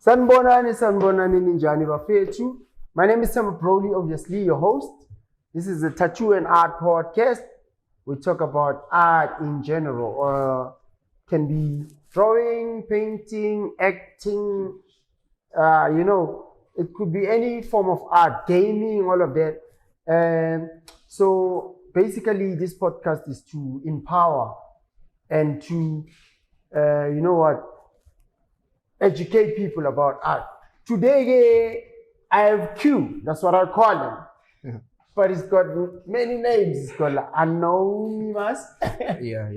Sanbonani ninjani bafethu. My name is Sam Broly, obviously your host. This is the Tattoo and Art podcast. We talk about art in general, or can be drawing, painting, acting. It could be any form of art, gaming, all of that. So basically, this podcast is to empower and to, educate people about art. Today, I have Q. That's what I call him. But it's got many names. It's called Anonymous. Yeah.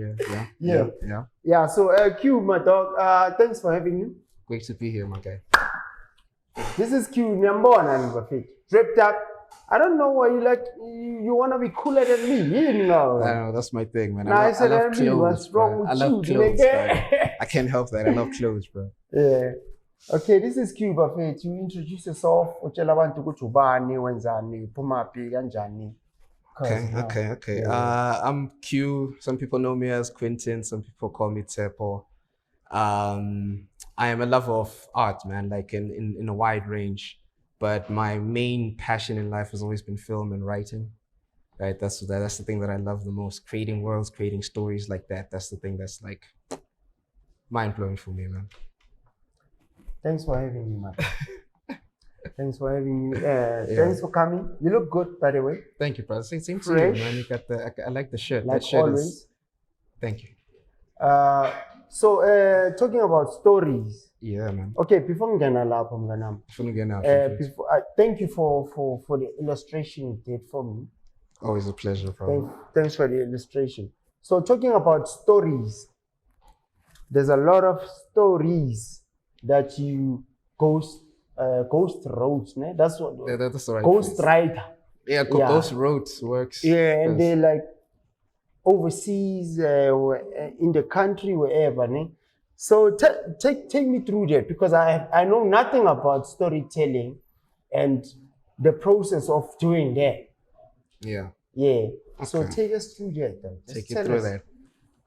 So Q, my dog. Thanks for having me. Great to be here, my guy. This is Q Nyambona and Buffett. Dripped up. I don't know why you want to be cooler than me. You know. I know, that's my thing, man. I love clothes, what's wrong with I love you, clothes, bro. I can't help that. I love clothes, bro. Yeah. Okay, this is Q Buffett. You introduce yourself. Utshela abantu ukuthi ubani, wenzani, phuma phi kanjani. Okay. Yeah. I'm Q. Some people know me as Quentin. Some people call me Tsepo. I am a lover of art, man, like in a wide range. But my main passion in life has always been film and writing. Right? That's the thing that I love the most. Creating worlds, creating stories like that. That's the thing that's like mind-blowing for me, man. Thanks for having me, man. Thanks for having me. Thanks for coming. You look good, by the way. Thank you, brother. Same to you, Fresh. man. You got I like the shirt. Like that shirt always. is. Thank you. So talking about stories. Yeah, man. Okay, before ngena lapho mnganami. Thank you for the illustration you did for me. Always a pleasure, bro. Thanks for the illustration. So talking about stories, there's a lot of stories that you ghost wrote, né? That's what that's the right ghost phrase. writer. Yeah, ghost wrote works. Yeah, and they like overseas, in the country, wherever, né? So take me through that, because I know nothing about storytelling and the process of doing that. Yeah. Yeah. So Okay. take us through that, then. Take you through that.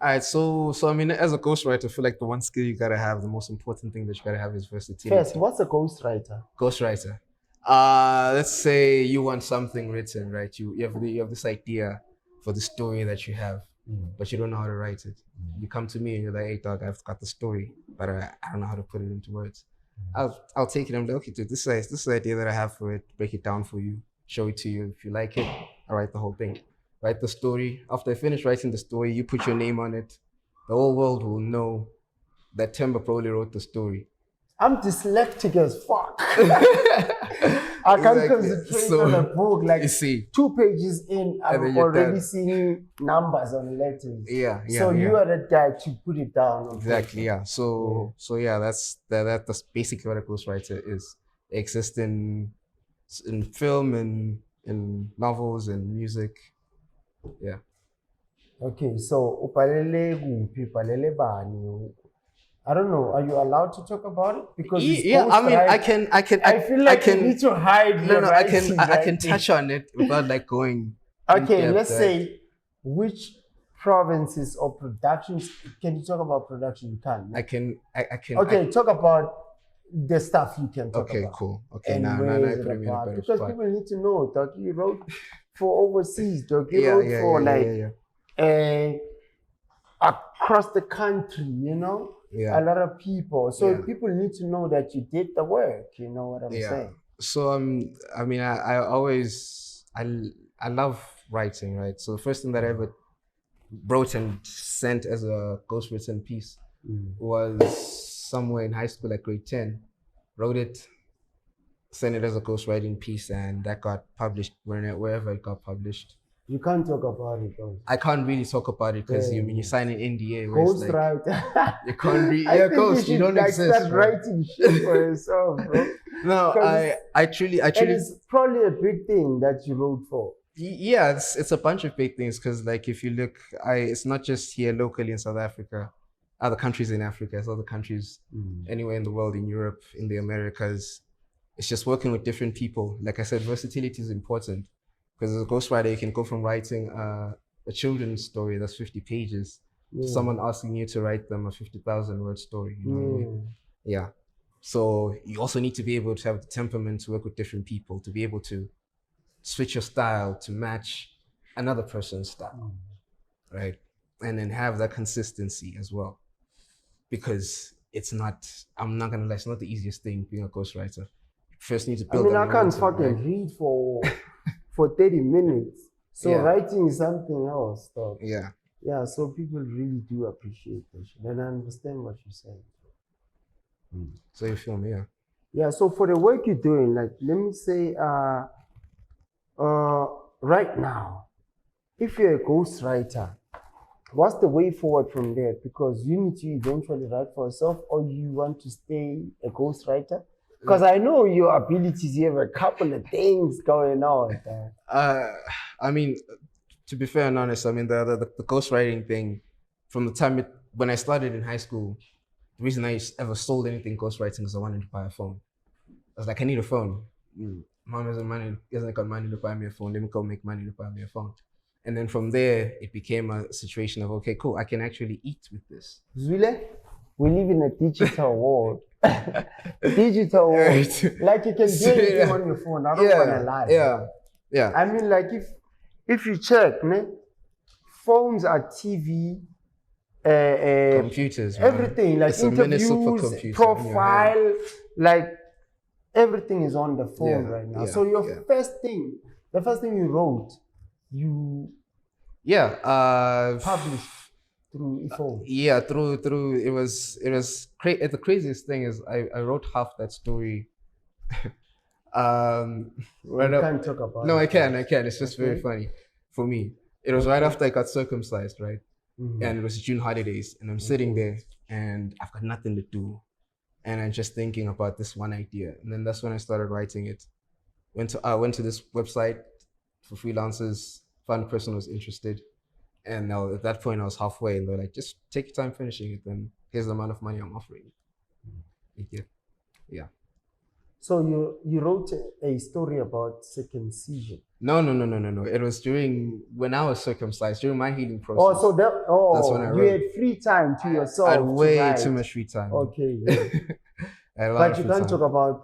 All right. So I mean, as a ghostwriter, I feel like the one skill you gotta have, the most important thing that you gotta have is versatility. First, what's a ghostwriter? Ghostwriter. Let's say you want something written, right? You have this idea for the story that you have, but you don't know how to write it. You come to me and you're like, "Hey, dog, I've got the story, but I don't know how to put it into words." I'll take it. I'm like, "Okay, dude, this is the idea that I have for it. Break it down for you. Show it to you. If you like it, I'll write the whole thing. Write the story. After I finish writing the story, you put your name on it. The whole world will know that Temba probably wrote the story." I'm dyslexic as fuck. I can't concentrate on a book. Like, you see, 2 pages in, I'm already seeing numbers on letters. Yeah. So you are the guy to put it down. Exactly. Yeah. So yeah, that's basically what a ghostwriter is. It exists in film and in novels and music. Yeah. Okay. So upalele kuphi, upalele bani? I don't know. Are you allowed to talk about it? Because I mean, I can. I feel like you need to hide. No. I can touch on it without like going. Okay, let's say which provinces or productions. Can you talk about production? You can. I can. Okay, talk about the stuff you can talk about. Okay, cool. Okay, now because people need to know. Dog, you wrote for overseas. Dog, you wrote for across the country. You know. Yeah. A lot of people. So people need to know that you did the work. You know what I'm saying? So I mean, I always I love writing, right? So the first thing that I ever wrote and sent as a ghostwritten piece was somewhere in high school, like grade 10. Wrote it, sent it as a ghostwriting piece, and that got published wherever it got published. You can't talk about it, though. I can't really talk about it because you sign an NDA. Ghost writer. You can't read. Yeah, ghost. You don't exist. Start writing shit for yourself, bro. No, I truly. And it's probably a big thing that you wrote for. Yeah, it's a bunch of big things because, like, if you look, it's not just here locally in South Africa, other countries in Africa, it's other countries anywhere in the world, in Europe, in the Americas. It's just working with different people. Like I said, versatility is important. Because as a ghostwriter, you can go from writing a children's story that's 50 pages to someone asking you to write them a 50,000 word story. You know what I mean? Yeah. So you also need to be able to have the temperament to work with different people, to be able to switch your style to match another person's style, right? And then have that consistency as well. Because I'm not gonna lie, it's not the easiest thing being a ghostwriter. You first need to I build mean, that I can't momentum, fucking right? read for 30 minutes. So Yeah. writing is something else. So, Yeah. yeah, so people really do appreciate this. And I understand what you're saying. So you feel me, yeah. Yeah, so for the work you're doing, like, let me say, right now, if you're a ghostwriter, what's the way forward from there? Because you need to eventually write for yourself, or you want to stay a ghostwriter? Because I know your abilities, you have a couple of things going on. I mean, to be fair and honest, I mean the ghostwriting thing, from the time when I started in high school, the reason I ever sold anything ghostwriting is I wanted to buy a phone. I was like, I need a phone. Mom hasn't got money to buy me a phone. Let me go make money to buy me a phone. And then from there, it became a situation of, okay, cool, I can actually eat with this. Zule, we live in a digital world. Digital world. Right. Like you can do anything on your phone. I don't want to lie. Yeah. I mean, like if you check, ne, phones are TV, Computers, man. everything, like It's a mini interviews, supercomputer in your profile, like everything is on the phone Yeah, right now. yeah, So your yeah. the first thing you wrote, you published through phone. Yeah, through it was the craziest thing is I wrote half that story. Right You up. can't talk about No, it. I can. It's just very funny for me. It was right after I got circumcised, right? And it was June holidays, and I'm sitting there, and I've got nothing to do, and I'm just thinking about this one idea, and then that's when I started writing it. Went to this website for freelancers, found a person who was interested, and now at that point I was halfway, and they're like, just take your time finishing it, and here's the amount of money I'm offering. Yeah. So you wrote a story about circumcision. No. It was when I was circumcised, during my healing process. Oh, so that's when I you wrote. had free time to yourself. I had way to write. too much free time. Okay, yeah. I had a lot But of you free can't time. talk about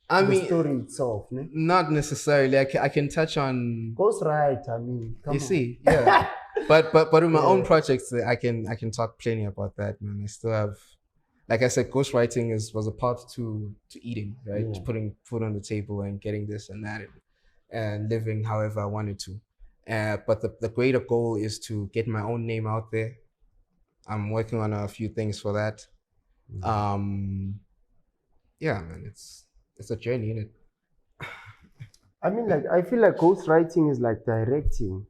I the mean, story itself, ne? not necessarily. I can touch on. Ghostwriter, I mean, come You on. see, yeah. but with my own projects, I can talk plenty about that, man. I still have, like I said, ghostwriting was a part to eating, right? Yeah. To putting food on the table and getting this and that, and living however I wanted to. But the greater goal is to get my own name out there. I'm working on a few things for that. Yeah, man, it's a journey, isn't it? I mean, like, I feel like ghostwriting is like directing.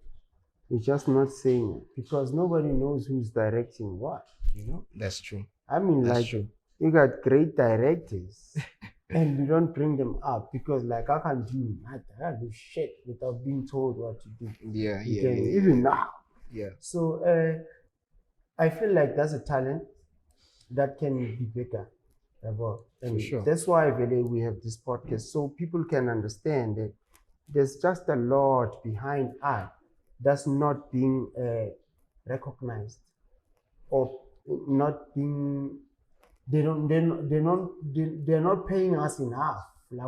It's just not saying it because nobody knows who's directing what, you know? That's true. I mean, That's like, true. you got great directors and you don't bring them up because, like, I can't do nothing. I can't do shit without being told what to do. Yeah. Even now. Yeah. So, I feel like that's a talent that can be bigger. And For sure. that's why really we have this podcast so people can understand that there's just a lot behind art that's not being recognized or not being they're not paying us enough. Yeah.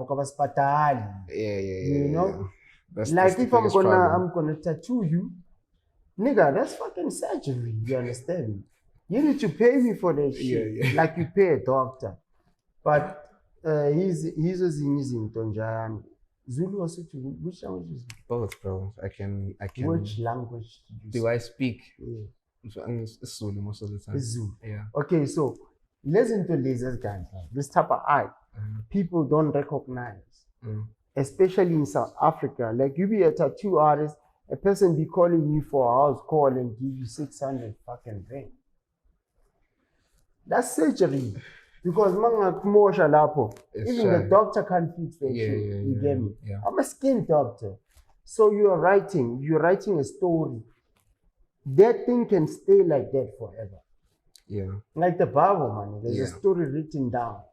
You know? That's Like the if I'm biggest problem. I'm gonna tattoo you, nigga, that's fucking surgery. You understand? You need to pay me for that shit. Yeah. Like you pay a doctor. But he's using Tonjan. Zulu or Sotho, which language is it? Both, bro. I can. Which language do I speak? Yeah. It's Zulu most of the time. It's Zulu. Yeah. Okay, so listen to this guys. This type of art, people don't recognize. Especially in South Africa. Like you be a tattoo artist, a person be calling you for a house call and give you 600 fucking rand. That's surgery. Because even the doctor can't fix that shit. You get me? Yeah. I'm a skin doctor. So you're writing a story. That thing can stay like that forever. Yeah. Like the Bible, man. There's a story written down.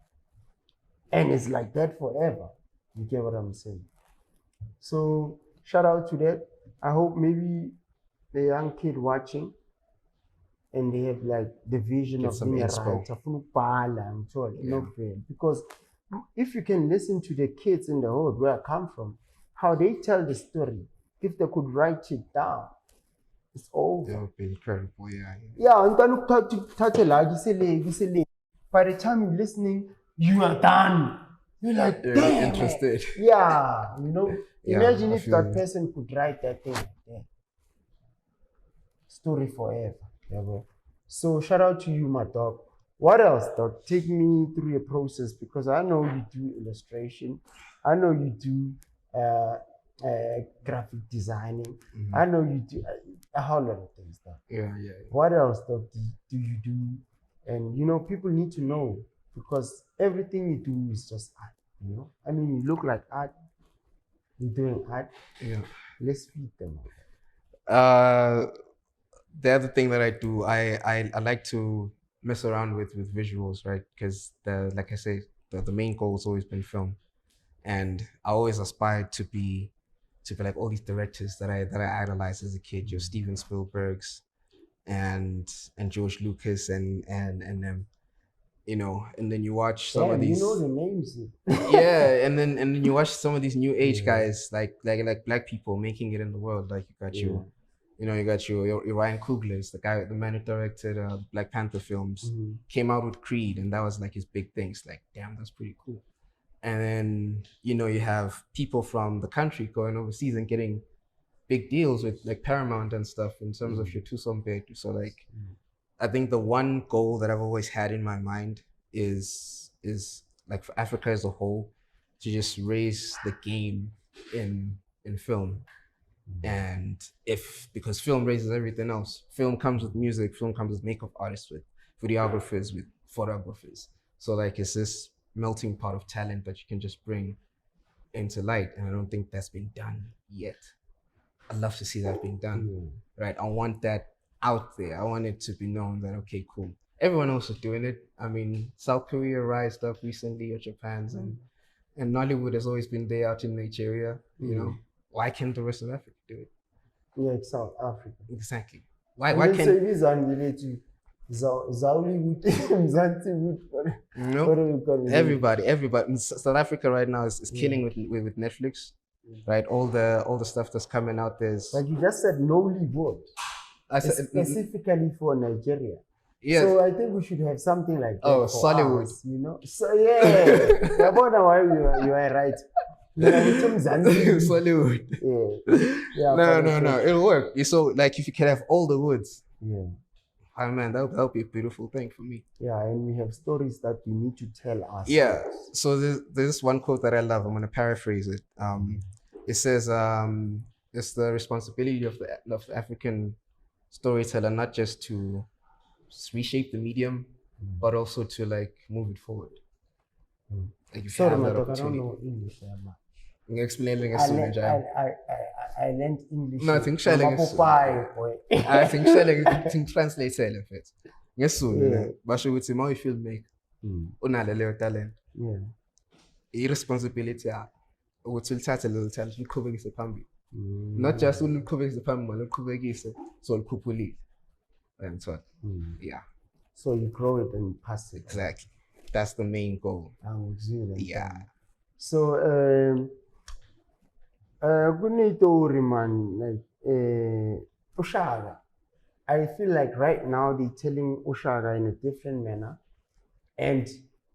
And it's like that forever. You get what I'm saying? So shout out to that. I hope maybe the young kid watching and they have like the vision Get of some being a inspo. writer, Yeah. because if you can listen to the kids in the hood where I come from, how they tell the story, if they could write it down, it's over. That would be incredible. Yeah. Yeah, and then by the time you're listening, you are done. You're like, You're damn it. interested. Yeah, Yeah, imagine I if feel that you. person could write that thing. Yeah. Story forever. Yeah, bro. So shout out to you, my dog. What else, dog? Take me through your process, because I know you do illustration. I know you do graphic designing. I know you do a whole lot of things, dog. Yeah. What else, dog, do you do? And people need to know, because everything you do is just art. I mean, you look like art. You're doing art. Yeah. Let's feed them. The other thing that I do, I like to mess around with visuals, right? Because like I say, the main goal has always been film, and I always aspired to be like all these directors that I idolized as a kid, your Steven Spielbergs and George Lucas and them, and then you watch some of Damn, these. you know the names. Yeah, and then you watch some of these new age guys like black people making it in the world. Like you got you got your Ryan Coogler's, the man who directed Black Panther films, came out with Creed, and that was like his big thing. It's like, damn, that's pretty cool. And then you have people from the country going overseas and getting big deals with like Paramount and stuff in terms of your Tusombe. So like, I think the one goal that I've always had in my mind is like for Africa as a whole to just raise the game in film. And because film raises everything else. Film comes with music, film comes with makeup artists, with videographers, with photographers. So like it's this melting pot of talent that you can just bring into light. And I don't think that's been done yet. I'd love to see that being done. Right. I want that out there. I want it to be known that, okay, cool. Everyone else is doing it. I mean, South Korea rised up recently, or Japan's, and Nollywood has always been there out in Nigeria. Why can't the rest of Africa do it? Yeah, it's South Africa. Exactly. Why can't everybody in South Africa right now is killing with Netflix, right? All the stuff that's coming out there's like you just said, Nollywood. Specifically for Nigeria. Yeah. So I think we should have something like that. Oh, for Sollywood. us, So yeah, about why you are right. Sollywood. Yeah. No, it'll work. So like if you can have all the woods. Yeah. Oh man, that'll be a beautiful thing for me. Yeah, and we have stories that we need to tell us. Yeah. So there's this one quote that I love. I'm gonna paraphrase it. It says, it's the responsibility of the African storyteller not just to reshape the medium, but also to like move it forward. Like if you have that opportunity. I don't know English that much. Explain I learned English. No, I think shelling is. I think translate it fit. Yes, soon. But ukuthi uma uyifilmmaker unalo leyo talent. Yeah. Irresponsibility ukuthi ulithathe lelo talent uliqhubekise phambili. Not just uliqhubekise phambili, uliqhubekise so likhuphulile. Yeah. So you grow it and pass it. Exactly. That's the main goal. Yeah. So kunitori man, like Ushaga. I feel like right now they're telling Ushaga in a different manner, and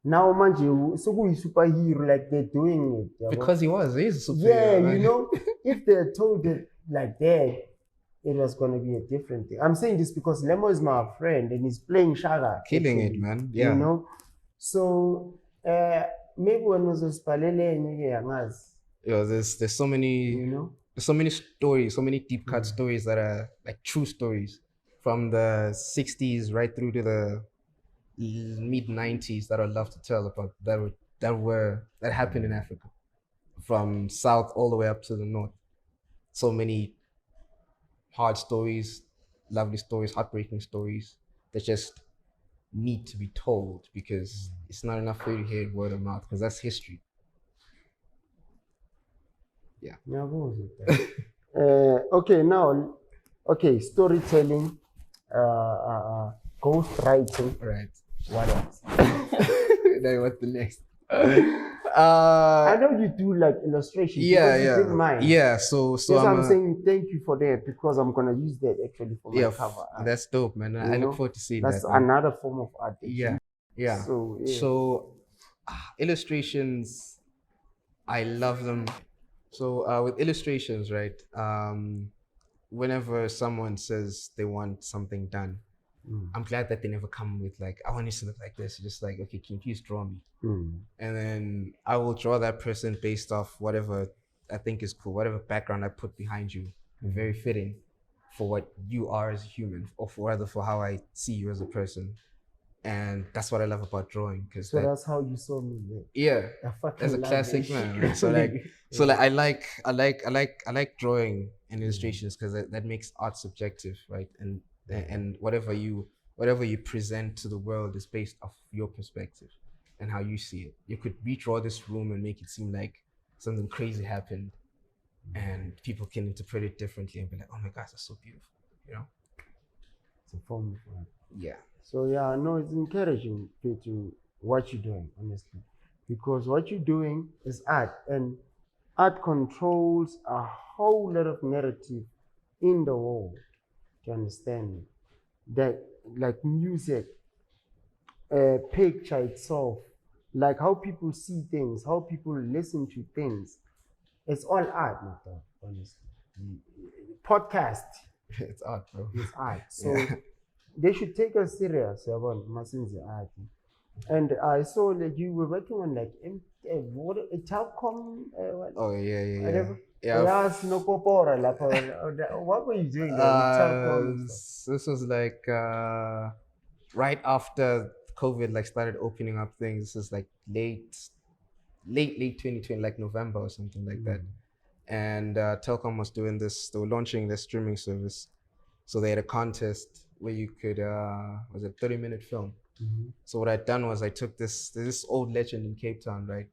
now manje so who is superhero, like they're doing it because he's a superhero. Yeah, if they're told it like that, it was gonna be a different thing. I'm saying this because Lemo is my friend and he's playing Shaga, killing it, man. Yeah, So maybe when was this there's so many, there's so many stories, so many deep cut stories that are like true stories from the 60s right through to the mid 90s that I'd love to tell about that happened in Africa, from south all the way up to the north. So many hard stories, lovely stories, heartbreaking stories that just need to be told, because it's not enough for you to hear it word of mouth, because that's history. Yeah. Okay, storytelling. ghost writing. Right. What else? Then what's the next? I know you do like illustration because you did mine. Yeah. So Yes, I'm saying thank you for that because I'm gonna use that actually for my cover art. that's dope, man. I look forward to seeing that's that. That's another form of art. Yeah. Yeah. So yeah. So illustrations, I love them. So with illustrations, right? Whenever someone says they want something done, I'm glad that they never come with like, I want you to look like this. Just like, okay, can you please draw me? And then I will draw that person based off whatever I think is cool, whatever background I put behind you, very fitting for what you are as a human, or for rather for how I see you as a person. And that's what I love about drawing, because so that's how you saw me. Yeah, as a classic man. Right? So like I like drawing and illustrations because that makes art subjective, right? And whatever you present to the world is based off your perspective and how you see it. You could redraw this room and make it seem like something crazy happened, and people can interpret it differently and be like, "Oh my gosh, that's so beautiful," you know? It's a form of art. Yeah. So yeah, no, it's encouraging to what you're doing, honestly, because what you're doing is art, and art controls a whole lot of narrative in the world. To understand me, that like music, picture itself, like how people see things, how people listen to things. It's all art, my dog, honestly. Podcast, It's art, bro. it's art. So they should take us serious about Masinzi art. And I saw like you were working on like what a telecom. Oh yeah. Whatever. Yeah. Yes, no popora. What were you doing there with telecom? This was like right after COVID like started opening up things. This is like late 2020, like November or something like that. And Telkom was doing this. They were launching their streaming service, so they had a contest where you could was a 30-minute film. So what I'd done was I took there's this old legend in Cape Town, right?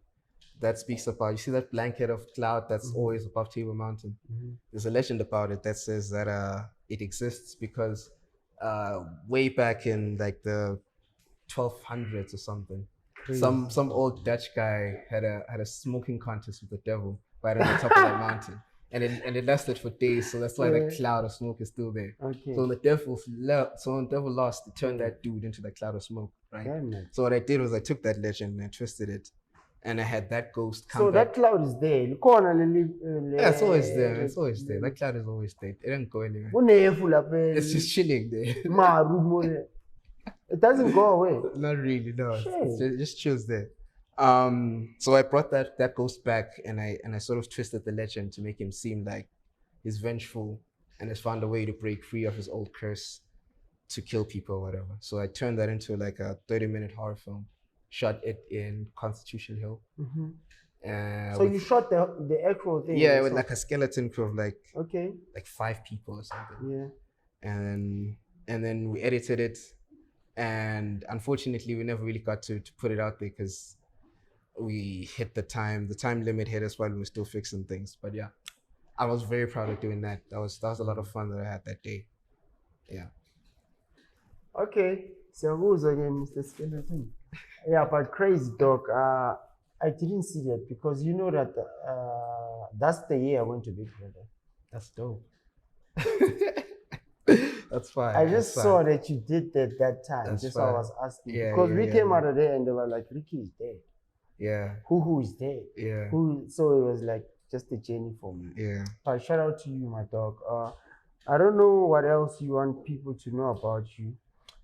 That speaks about, you see that blanket of cloud that's always above Table Mountain? There's a legend about it that says that it exists because way back in like the 1200s or something, some old Dutch guy had a smoking contest with the devil right on the top of that mountain. And it lasted for days, so that's why that cloud of smoke is still there. Okay. So when the devil lost, it turned that dude into the cloud of smoke, right? So what I did was I took that legend and I twisted it, and I had that ghost come back. That cloud is there. Yeah, it's always there. It's always there. That cloud is always there. It doesn't go anywhere. It's just chilling there. It doesn't go away. Not really, no. It just chills there. So I brought that ghost back, and I sort of twisted the legend to make him seem like he's vengeful and has found a way to break free of his old curse to kill people or whatever. So I turned that into like a 30-minute horror film. Shot it in Constitution Hill. So you shot the actual thing? Yeah, with like a skeleton crew of like 5 people or something. Yeah. And then we edited it, and unfortunately we never really got to put it out there because we hit the time limit hit us while we were still fixing things. But yeah, I was very proud of doing that. That was a lot of fun that I had that day. Yeah. Okay, so who's again, Mr. Skeleton? Yeah, but crazy dog. I didn't see that because you know that that's the year I went to Big Brother. That's dope. That's fine. I just saw that you did that time. That's just why I was asking. Because we came out of there and they were like, Ricky is dead. Yeah. Who is dead? Yeah. So it was like just a journey for me. Yeah. But shout out to you, my dog. I don't know what else you want people to know about you.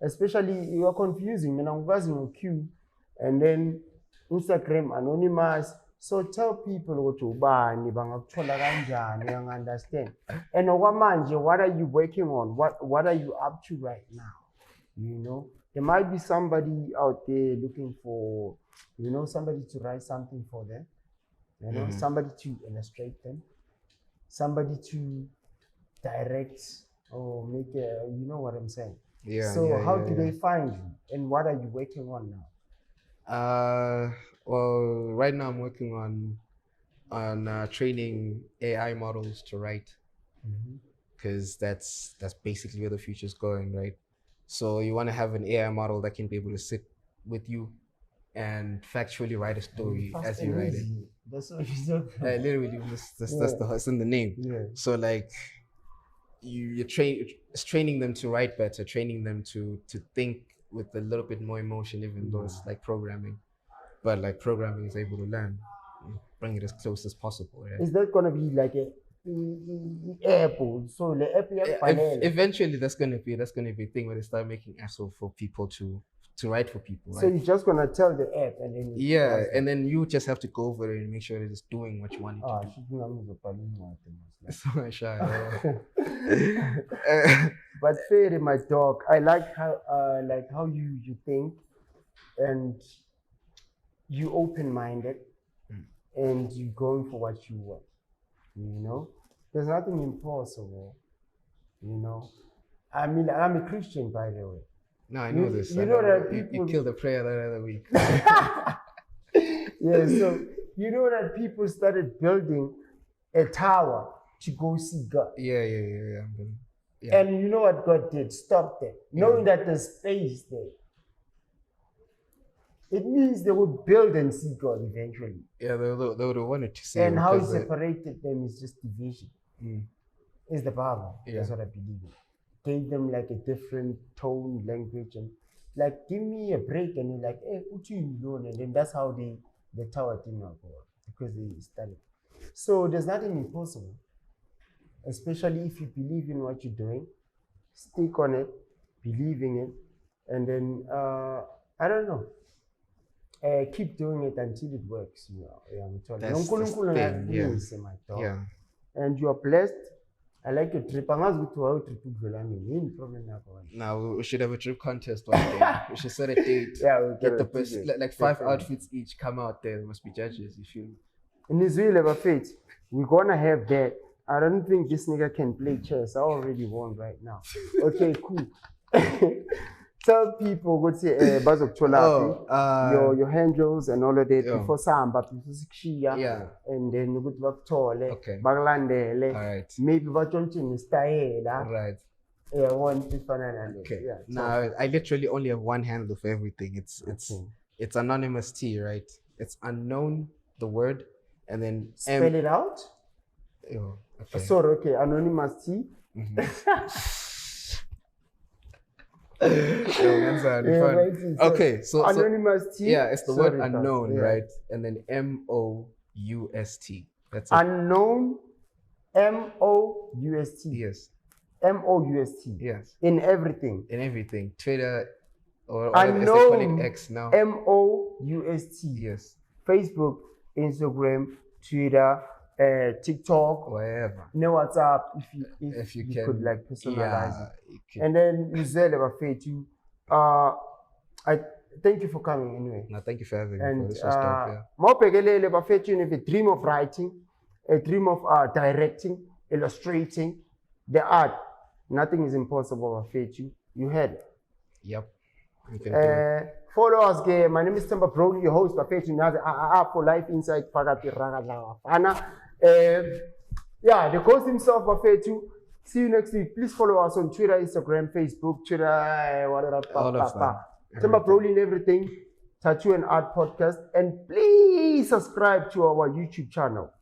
Especially you are confusing. When I'm using Q and then Instagram anonymous. So tell people what you buy, and understand. And what are you working on? What are you up to right now? You know, there might be somebody out there looking for, somebody to write something for them. You know, somebody to illustrate them, somebody to direct or make a, you know what I'm saying? Yeah. So how do they find you, and what are you working on now? Well, right now I'm working on training AI models to write, because that's basically where the future's going, right? So you want to have an AI model that can be able to sit with you and factually write a story Fast as you and write it. easy. That's what you're talking about. Literally, it's in the name. Yeah. So like, it's training them to write better, training them to think with a little bit more emotion, even though it's like programming. But like programming is able to learn, bring it as close as possible. Right? Is that gonna be like a Apple? So the app Eventually, that's gonna be a thing where they start making apps for people to write for people. So right? you're just gonna tell the app and then Yeah, and then you just have to go over it and make sure that it's doing what you want it to do. So shy. But fair, my dog. I like how you think, and you open-minded, and you going for what you want. You know, there's nothing impossible. You know, I mean, I'm a Christian, by the way. No, I know this. You know that people you killed a prayer the other week. Yeah, so you know that people started building a tower to go see God. Yeah. And you know what God did? Stop them. Knowing that there's space there. It means they would build and see God eventually. Yeah, they would have wanted to see. And how he separated them is just division. It's the Bible. Yeah. That's what I believe in. Gave them like a different tone, language, and like give me a break, and you're like, hey, what you doing? And then that's how the tower didn't work, because they started. So there's nothing impossible, especially if you believe in what you're doing. Stick on it, believe in it, and then I don't know. Keep doing it until it works. You know, I'm telling you. My dog. Yeah. And you are blessed. I like your trip. I'm asking to how trip problem. Now we should have a trip contest one day. We should set a date. Yeah, we'll get the best, like 5 outfits each. Come out there. There must be judges. If you. In Israel, faith, we're gonna have that. I don't think this nigga can play chess. I already won right now. Okay, cool. Tell people go to your handles and all of that before samba, before Sikshia, and then you go to Baglandele, Alright. maybe Vachonchi style. Right. Yeah, one different. Okay. Yeah, now I literally only have one handle for everything. It's anonymous T, right? It's unknown, the word, and then spell it out. Oh, okay. Sorry, okay, anonymous T. Okay, so anonymous T. Yeah, it's the word unknown, right? And then MOUST. That's it. Unknown, MOUST. Yes. MOUST. Yes. In everything. In everything. Twitter or unknown, as they call it X now. MOUST. Yes. Facebook, Instagram, Twitter, TikTok, wherever. No WhatsApp if you could like personalize it. And then you said about faith. I thank you for coming anyway. No, thank you for having me. And this was dope, more pegelele about faith. You have a dream of writing, a dream of directing, illustrating, the art. Nothing is impossible about faith. You had it. Yep. Follow us, game. My name is Tsepo Q, your host of Faith for Life Insight. Yeah, the host himself, Bafetu. See you next week. Please follow us on Twitter, Instagram, Facebook, Twitter, whatever. All of that. Tsepo Q in everything. Tattoo and Art Podcast. And please subscribe to our YouTube channel.